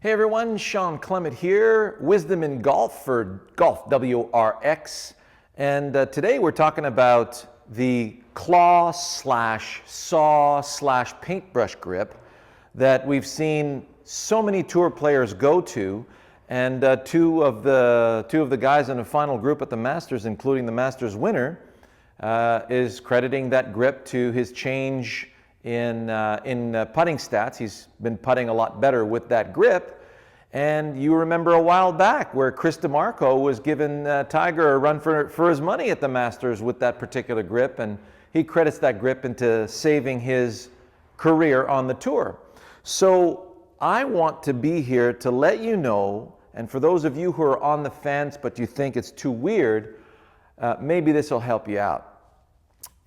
Hey everyone, Shawn Clement here, Wisdom in Golf for Golf WRX. And today we're talking about the claw slash saw slash paintbrush grip that we've seen so many tour players go to. And two of the guys in the final group at the Masters, including the Masters winner, is crediting that grip to his change in putting stats. He's been putting a lot better with that grip. And you remember a while back where Chris DeMarco was giving Tiger a run for his money at the Masters with that particular grip, and he credits that grip into saving his career on the tour. So I want to be here to let you know, and for those of you who are on the fence but you think it's too weird, maybe this will help you out.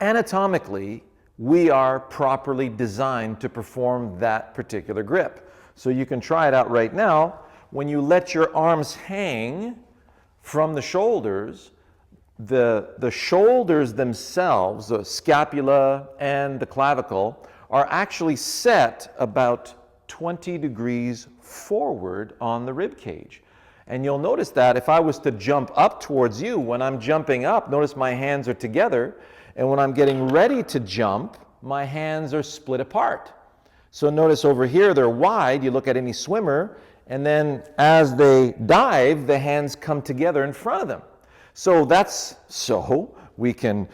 Anatomically, we are properly designed to perform that particular grip. So you can try it out right now. When you let your arms hang from the shoulders, the shoulders themselves, the scapula and the clavicle, are actually set about 20 degrees forward on the rib cage. And you'll notice that if I was to jump up towards you, when I'm jumping up, notice my hands are together. And when I'm getting ready to jump, my hands are split apart. So notice over here, they're wide. You look at any swimmer, and then as they dive, the hands come together in front of them. So that's so we can,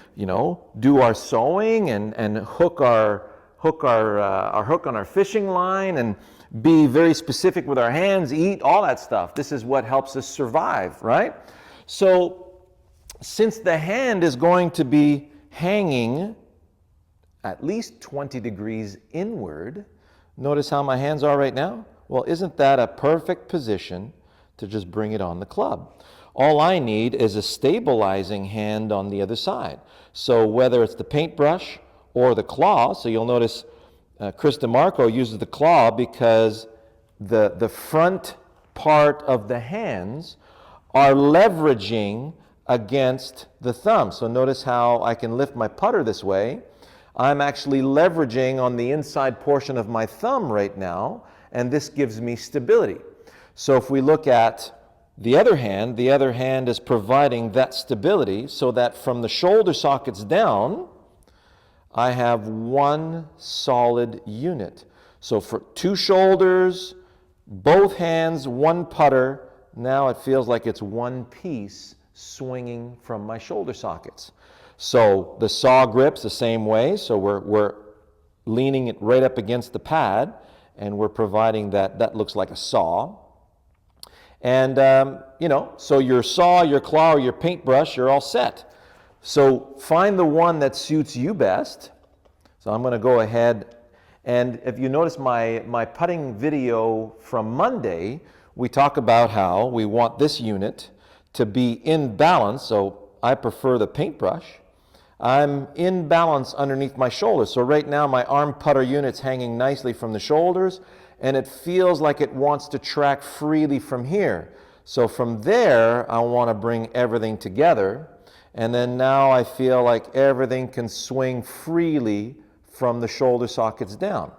do our sewing and hook our hook on our fishing line and be very specific with our hands, eat, all that stuff. This is what helps us survive, right? So since the hand is going to be hanging at least 20 degrees inward, notice how my hands are right now? Well, isn't that a perfect position to just bring it on the club? All I need is a stabilizing hand on the other side. So whether it's the paintbrush or the claw, so you'll notice Chris DeMarco uses the claw because the front part of the hands are leveraging against the thumb. So notice how I can lift my putter this way. I'm actually leveraging on the inside portion of my thumb right now, and this gives me stability. So if we look at the other hand is providing that stability so that from the shoulder sockets down, I have one solid unit. So for two shoulders, both hands, one putter, now it feels like it's one piece swinging from my shoulder sockets. So the saw grip's the same way. So we're leaning it right up against the pad, and we're providing that looks like a saw. And, so your saw, your claw, or your paintbrush, you're all set. So find the one that suits you best. So I'm going to go ahead, and if you notice my putting video from Monday, we talk about how we want this unit to be in balance. So I prefer the paintbrush. I'm in balance underneath my shoulders. So right now my arm putter unit's hanging nicely from the shoulders, and it feels like it wants to track freely from here. So from there, I want to bring everything together, and then now I feel like everything can swing freely from the shoulder sockets down.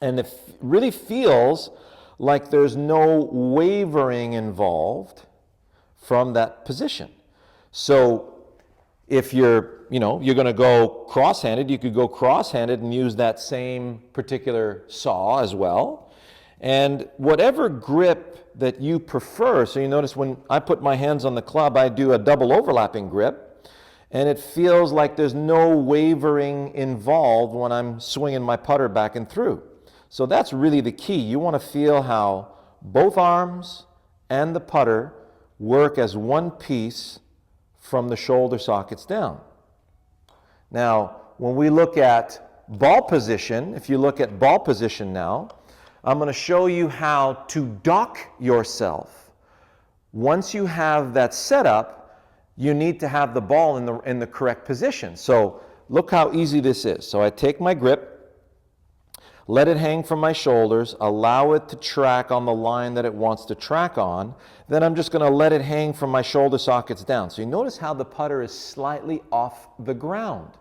And it really feels like there's no wavering involved from that position. So if you're going to go cross-handed, you could go cross-handed and use that same particular saw as well. And whatever grip that you prefer, so you notice when I put my hands on the club, I do a double overlapping grip, and it feels like there's no wavering involved when I'm swinging my putter back and through. So that's really the key. You want to feel how both arms and the putter work as one piece from the shoulder sockets down. Now, when we look at ball position, if you look at ball position now, I'm going to show you how to dock yourself. Once you have that set up, you need to have the ball in the correct position. So look how easy this is. So I take my grip, let it hang from my shoulders, allow it to track on the line that it wants to track on. Then I'm just going to let it hang from my shoulder sockets down. So you notice how the putter is slightly off the ground.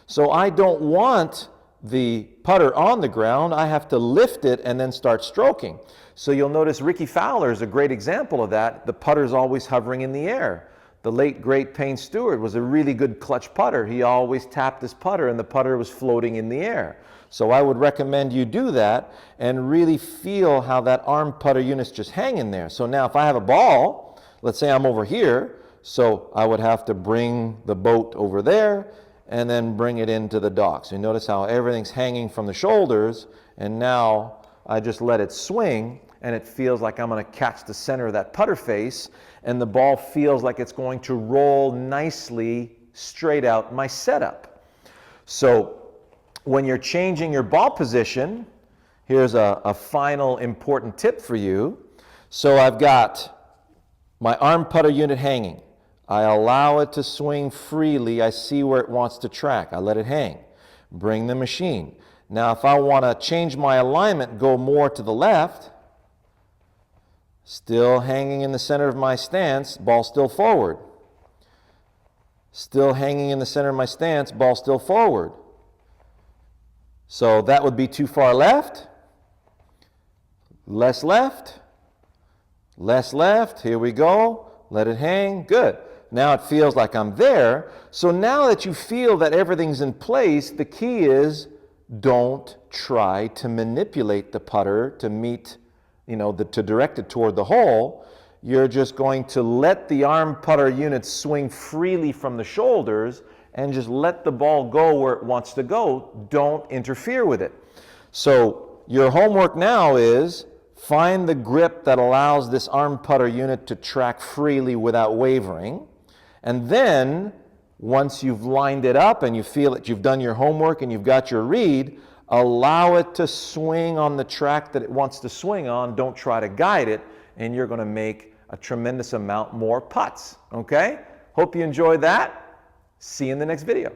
So I don't want the putter on the ground, I have to lift it and then start stroking. So you'll notice Ricky Fowler is a great example of that. The putter's always hovering in the air. The late, great Payne Stewart was a really good clutch putter. He always tapped his putter and the putter was floating in the air. So I would recommend you do that and really feel how that arm putter unit's just hanging there. So now if I have a ball, let's say I'm over here, so I would have to bring the boat over there and then bring it into the dock. So you notice how everything's hanging from the shoulders, and now I just let it swing and it feels like I'm going to catch the center of that putter face, and the ball feels like it's going to roll nicely straight out my setup. So when you're changing your ball position, here's a final important tip for you. So I've got my arm putter unit hanging. I allow it to swing freely. I see where it wants to track. I let it hang. Bring the machine. Now if I want to change my alignment, go more to the left, still hanging in the center of my stance, ball still forward. Still hanging in the center of my stance, ball still forward. So that would be too far left, less left, less left. Here we go. Let it hang. Good. Now it feels like I'm there. So now that you feel that everything's in place, the key is don't try to manipulate the putter to meet, to direct it toward the hole. You're just going to let the arm putter unit swing freely from the shoulders and just let the ball go where it wants to go. Don't interfere with it. So your homework now is find the grip that allows this arm putter unit to track freely without wavering. And then, once you've lined it up and you feel that you've done your homework and you've got your read, allow it to swing on the track that it wants to swing on. Don't try to guide it, and you're going to make a tremendous amount more putts. Okay? Hope you enjoyed that. See you in the next video.